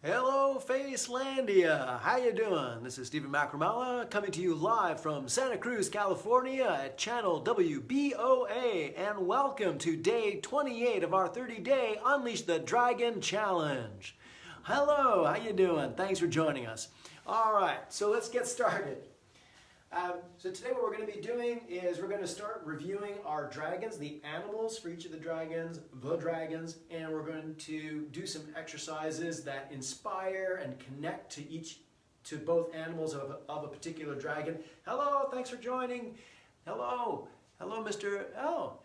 Hello, Facelandia. How you doing? This is Stephen Macramala coming to you live from Santa Cruz, California at channel WBOA, and welcome to day 28 of our 30-day Unleash the Dragon Challenge. Hello, how you doing? Thanks for joining us. All right, so let's get started. So today what we're going to be doing is we're going to start reviewing our dragons, the animals for each of the dragons, and we're going to do some exercises that inspire and connect to both animals of a particular dragon. Hello, thanks for joining. Hello, Mr.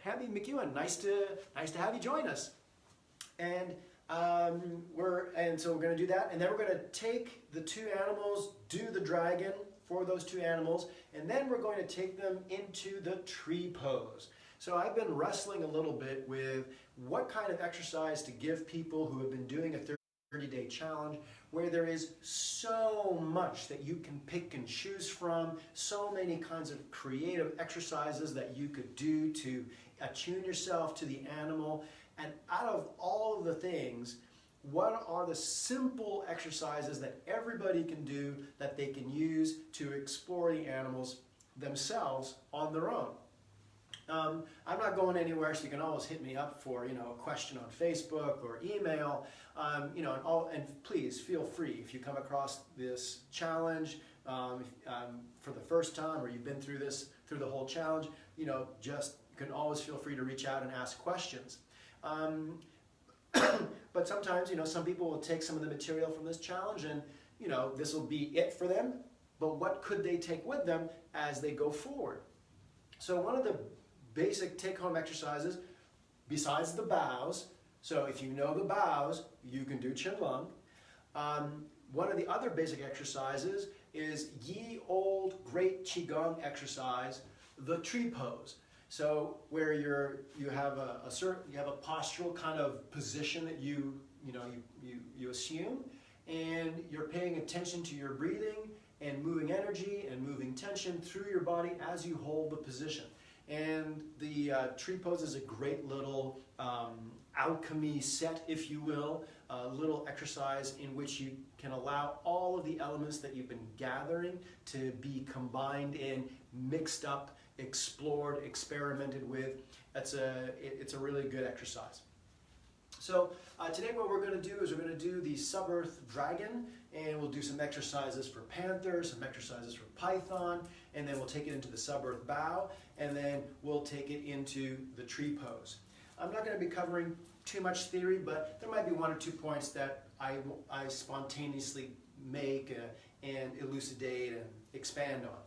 Happy McEwen. Nice to have you join us. And so we're going to do that, and then we're going to take the two animals, do the dragon for those two animals, and then we're going to take them into the tree pose. So I've been wrestling a little bit with what kind of exercise to give people who have been doing a 30-day challenge where there is so much that you can pick and choose from, so many kinds of creative exercises that you could do to attune yourself to the animal. And out of all of the things, what are the simple exercises that everybody can do that they can use to explore the animals themselves on their own? I'm not going anywhere, so you can always hit me up for a question on Facebook or email. And please feel free if you come across this challenge for the first time, or you've been through the whole challenge. You can always feel free to reach out and ask questions. But sometimes, some people will take some of the material from this challenge and, this will be it for them, but what could they take with them as they go forward? So one of the basic take-home exercises, besides the bows, so if you know the bows, you can do Qinlong. One of the other basic exercises is ye old great Qigong exercise, the tree pose. So where you have a postural kind of position that you assume, and you're paying attention to your breathing and moving energy and moving tension through your body as you hold the position. And the tree pose is a great little alchemy set, if you will, a little exercise in which you can allow all of the elements that you've been gathering to be combined and mixed up, explored, experimented with. It's a really good exercise. So today what we're going to do is we're going to do the sub-earth dragon, and we'll do some exercises for panther, some exercises for python, and then we'll take it into the sub-earth bow, and then we'll take it into the tree pose. I'm not going to be covering too much theory, but there might be one or two points that I spontaneously make and elucidate and expand on.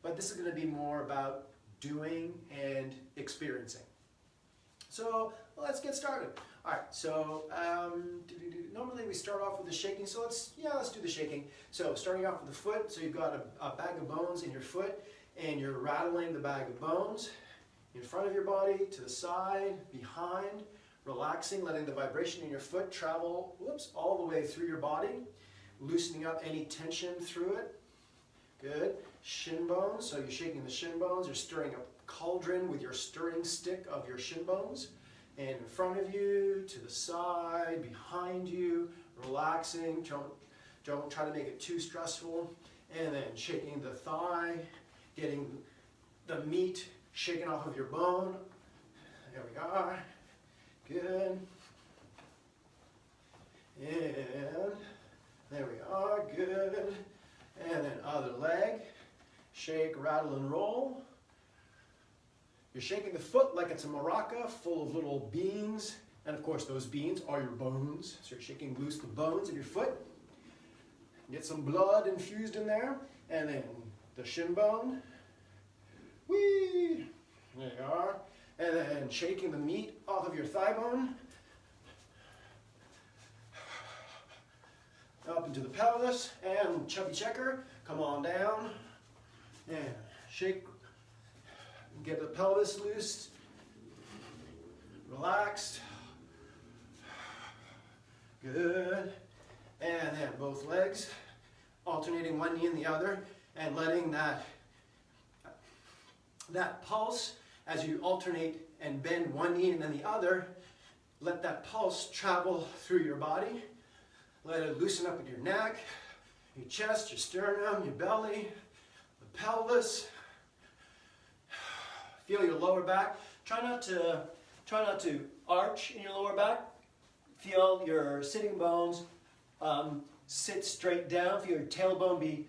But this is going to be more about doing and experiencing. So let's get started. All right, so normally we start off with the shaking, so let's do the shaking. So starting off with the foot, so you've got a bag of bones in your foot, and you're rattling the bag of bones in front of your body, to the side, behind, relaxing, letting the vibration in your foot travel all the way through your body, loosening up any tension through it. Good. Shin bones, so you're shaking the shin bones, you're stirring a cauldron with your stirring stick of your shin bones. And in front of you, to the side, behind you, relaxing, don't try to make it too stressful. And then shaking the thigh, getting the meat shaken off of your bone. There we are. Good. And there we are. Good. And then other leg, shake, rattle, and roll. You're shaking the foot like it's a maraca full of little beans. And of course, those beans are your bones. So you're shaking loose the bones of your foot. Get some blood infused in there. And then the shin bone. Whee! There you are. And then shaking the meat off of your thigh bone. Up into the pelvis, and chubby checker, come on down, and shake, get the pelvis loose, relaxed, good, and then both legs, alternating one knee and the other, and letting that pulse as you alternate and bend one knee and then the other, let that pulse travel through your body. Let it loosen up with your neck, your chest, your sternum, your belly, the pelvis. Feel your lower back. Try not to arch in your lower back. Feel your sitting bones sit straight down. Feel your tailbone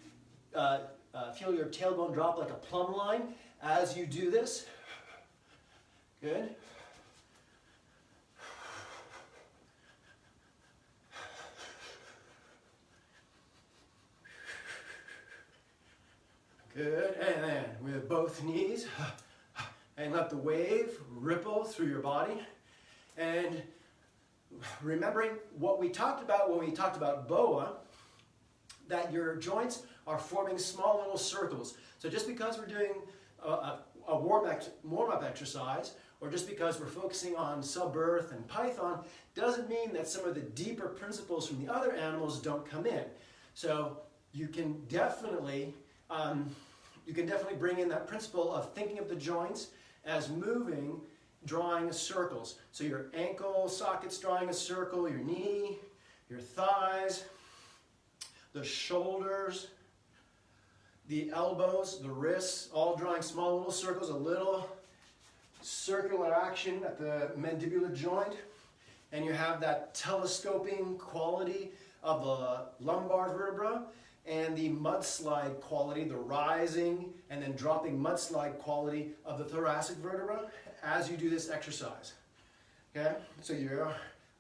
feel your tailbone drop like a plumb line as you do this. Good. Good, and then with both knees, and let the wave ripple through your body. And remembering what we talked about when we talked about BOA, that your joints are forming small little circles. So just because we're doing a warm-up exercise, or just because we're focusing on sub-earth and python, doesn't mean that some of the deeper principles from the other animals don't come in. So you can definitely bring in that principle of thinking of the joints as moving, drawing circles. So your ankle socket's drawing a circle, your knee, your thighs, the shoulders, the elbows, the wrists, all drawing small little circles, a little circular action at the mandibular joint. And you have that telescoping quality of the lumbar vertebra and the mudslide quality, the rising and then dropping mudslide quality of the thoracic vertebra as you do this exercise. Okay? So you're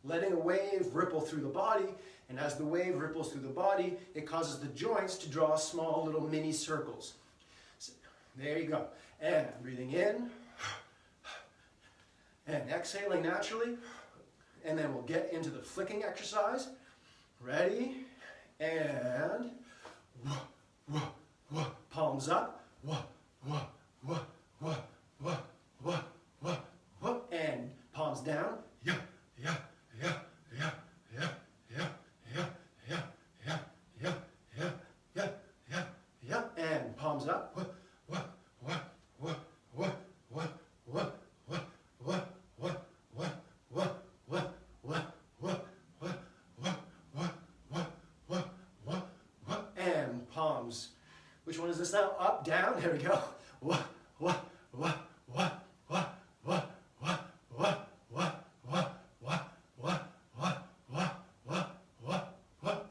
letting a wave ripple through the body, and as the wave ripples through the body, it causes the joints to draw small little mini circles. So, there you go. And breathing in, and exhaling naturally, and then we'll get into the flicking exercise. Ready? And palms up, and palms down, and palms up, and palms. Which one is this now? Up, down. There we go.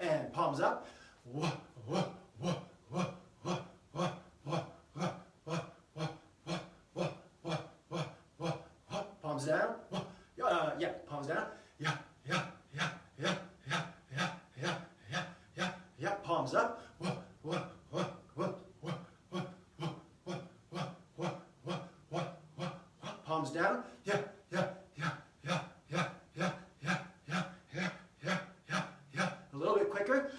And palms up. Palms down. Yeah, palms down. Yeah, palms up. Palms down. A little bit quicker.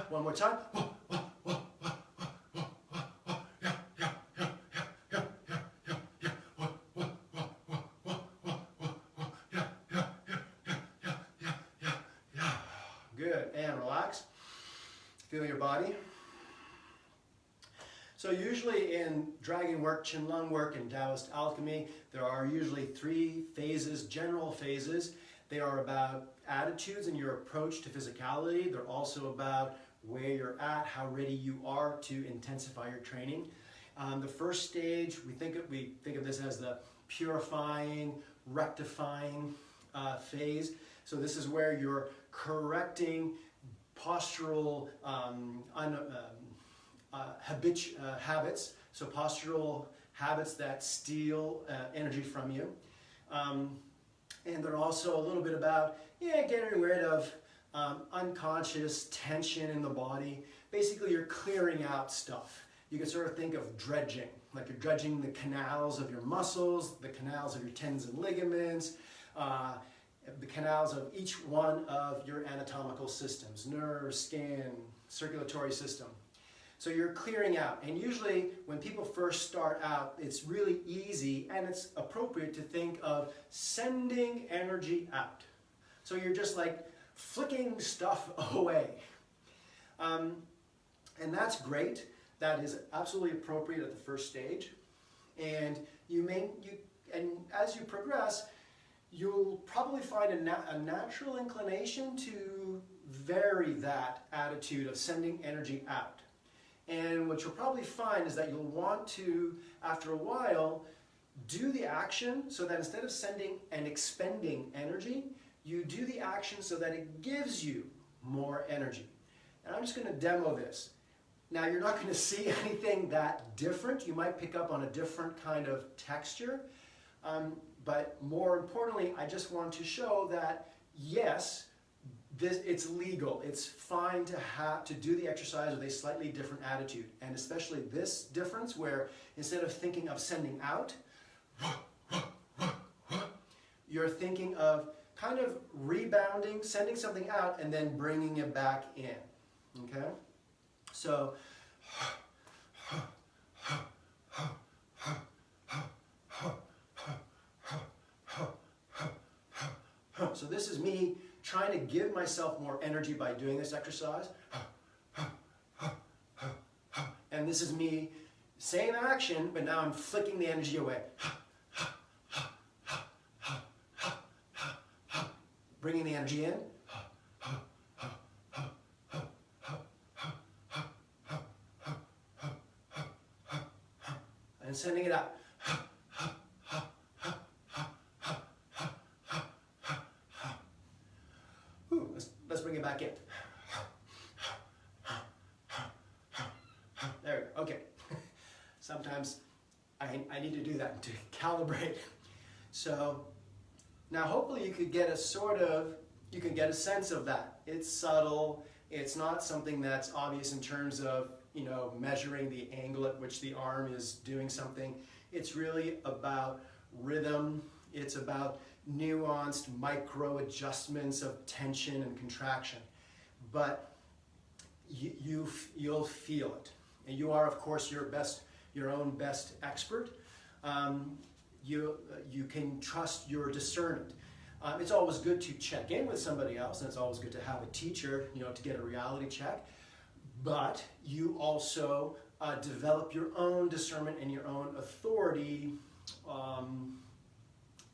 One more time. Good, and relax. Feel your body. So usually in dragon work, Qinlong work, and Taoist alchemy, there are usually 3 phases, general phases. They are about attitudes and your approach to physicality. They're also about where you're at, how ready you are to intensify your training. The first stage, we think of this as the purifying, rectifying phase. So this is where you're correcting postural habits, so postural habits that steal energy from you. And they're also a little bit about getting rid of unconscious tension in the body. Basically, you're clearing out stuff. You can sort of think of dredging, like you're dredging the canals of your muscles, the canals of your tendons and ligaments, the canals of each one of your anatomical systems, nerves, skin, circulatory system. So you're clearing out. And usually when people first start out, it's really easy and it's appropriate to think of sending energy out. So you're just like flicking stuff away. And that's great. that is absolutely appropriate at the first stage. And and as you progress, you'll probably find a natural inclination to vary that attitude of sending energy out. And what you'll probably find is that you'll want to, after a while, do the action so that instead of sending and expending energy, you do the action so that it gives you more energy. And I'm just going to demo this. Now, you're not going to see anything that different. You might pick up on a different kind of texture. But more importantly, I just want to show that, yes, it's legal. It's fine to do the exercise with a slightly different attitude. And especially this difference where instead of thinking of sending out, you're thinking of kind of rebounding, sending something out, and then bringing it back in. Okay? So, so this is me trying to give myself more energy by doing this exercise. And this is me, same action, but now I'm flicking the energy away. Bringing the energy in. And sending it out. Let's bring it back in. There we go. Okay. Sometimes I need to do that to calibrate. So now hopefully you could get a sense of that. It's subtle. It's not something that's obvious in terms of, measuring the angle at which the arm is doing something. It's really about rhythm. It's about nuanced micro adjustments of tension and contraction. But you'll feel it. And you are, of course, your own best expert. You can trust your discernment. It's always good to check in with somebody else, and it's always good to have a teacher, to get a reality check. But you also develop your own discernment and your own authority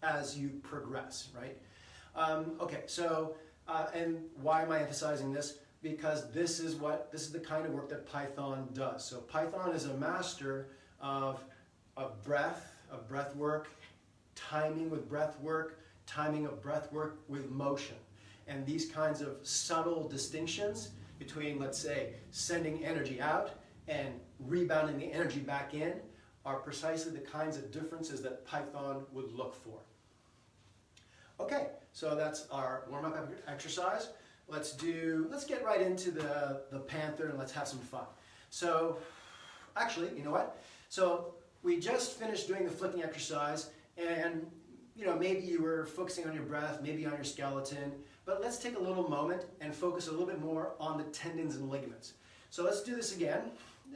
as you progress, right? Okay, so, and why am I emphasizing this? Because this is the kind of work that Python does. So Python is a master of breath work, timing with breath work, timing of breath work with motion. And these kinds of subtle distinctions between, let's say, sending energy out and rebounding the energy back in are precisely the kinds of differences that Python would look for. Okay, so that's our warm-up exercise. Let's get right into the Panther and let's have some fun. So, actually, you know what? So we just finished doing the flicking exercise, and maybe you were focusing on your breath, maybe on your skeleton, but let's take a little moment and focus a little bit more on the tendons and ligaments. So let's do this again,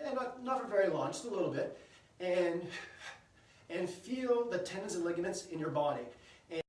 and not for very long, just a little bit, and feel the tendons and ligaments in your body.